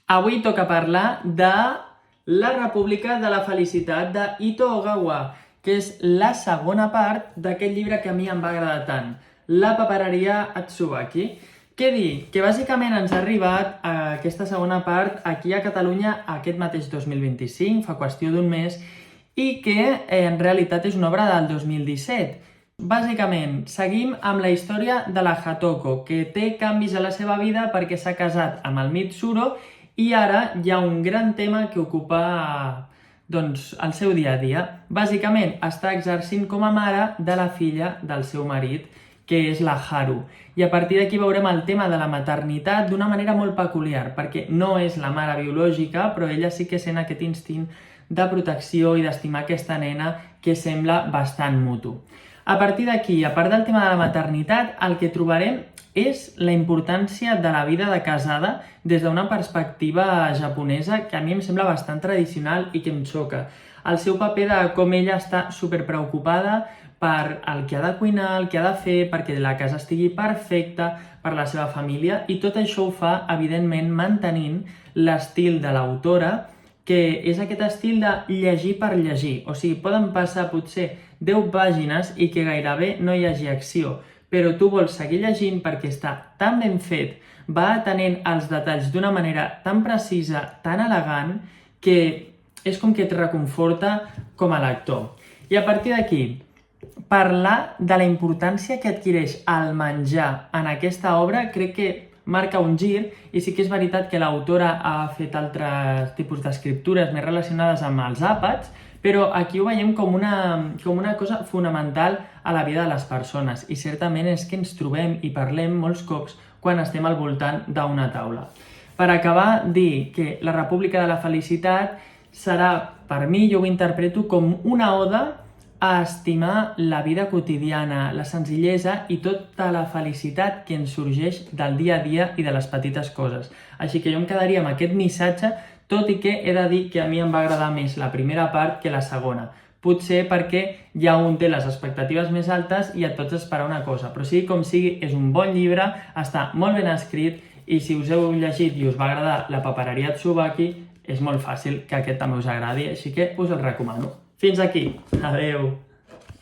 Avui toca parlar de La República de la Felicitat d'Ito Ogawa, que és la segona part d'aquest llibre que a mi em va agradar tant, La papereria Tsubaki. Què dir? Que bàsicament ens ha arribat aquesta segona part aquí a Catalunya aquest mateix 2025, fa qüestió d'un mes, i que en realitat és una obra del 2017. Bàsicament, seguim amb la història de la Hatoko, que té canvis a la seva vida perquè s'ha casat amb el Mitsuro i ara hi ha un gran tema que ocupa el seu dia a dia. Bàsicament, està exercint com a mare de la filla del seu marit, que és la Haru. I a partir d'aquí veurem el tema de la maternitat d'una manera molt peculiar, perquè no és la mare biològica, però ella sí que sent aquest instint de protecció i d'estimar aquesta nena que sembla bastant mutu. A partir d'aquí, a part del tema de la maternitat, el que trobarem és la importància de la vida de casada des d'una perspectiva japonesa que a mi em sembla bastant tradicional i que em xoca. El seu paper de com ella està superpreocupada per el que ha de cuinar, el que ha de fer, perquè la casa estigui perfecta per la seva família, i tot això ho fa, evidentment, mantenint l'estil de l'autora, que és aquest estil de llegir per llegir. O sigui, poden passar potser 10 pàgines i que gairebé no hi hagi acció, però tu vols seguir llegint perquè està tan ben fet, va atenent els detalls d'una manera tan precisa, tan elegant, que és com que et reconforta com a lector. I a partir d'aquí, parlar de la importància que adquireix el menjar en aquesta obra crec que marca un gir, i sí que és veritat que l'autora ha fet altres tipus d'escriptures més relacionades amb els àpats, però aquí ho veiem com una cosa fonamental a la vida de les persones, i certament és que ens trobem i parlem molts cops quan estem al voltant d'una taula. Per acabar, dir que La República de la Felicitat serà, per mi, jo ho interpreto com una oda a estimar la vida quotidiana, la senzillesa i tota la felicitat que ens sorgeix del dia a dia i de les petites coses. Així que jo em quedaria amb aquest missatge, tot i que he de dir que a mi em va agradar més la primera part que la segona. Potser perquè ja un té les expectatives més altes i et pots esperar una cosa, però sigui com sigui, és un bon llibre, està molt ben escrit, i si us heu llegit i us va agradar La papereria Tsubaki, és molt fàcil que aquest també us agradi, així que us el recomano. Fins aquí. Adeu.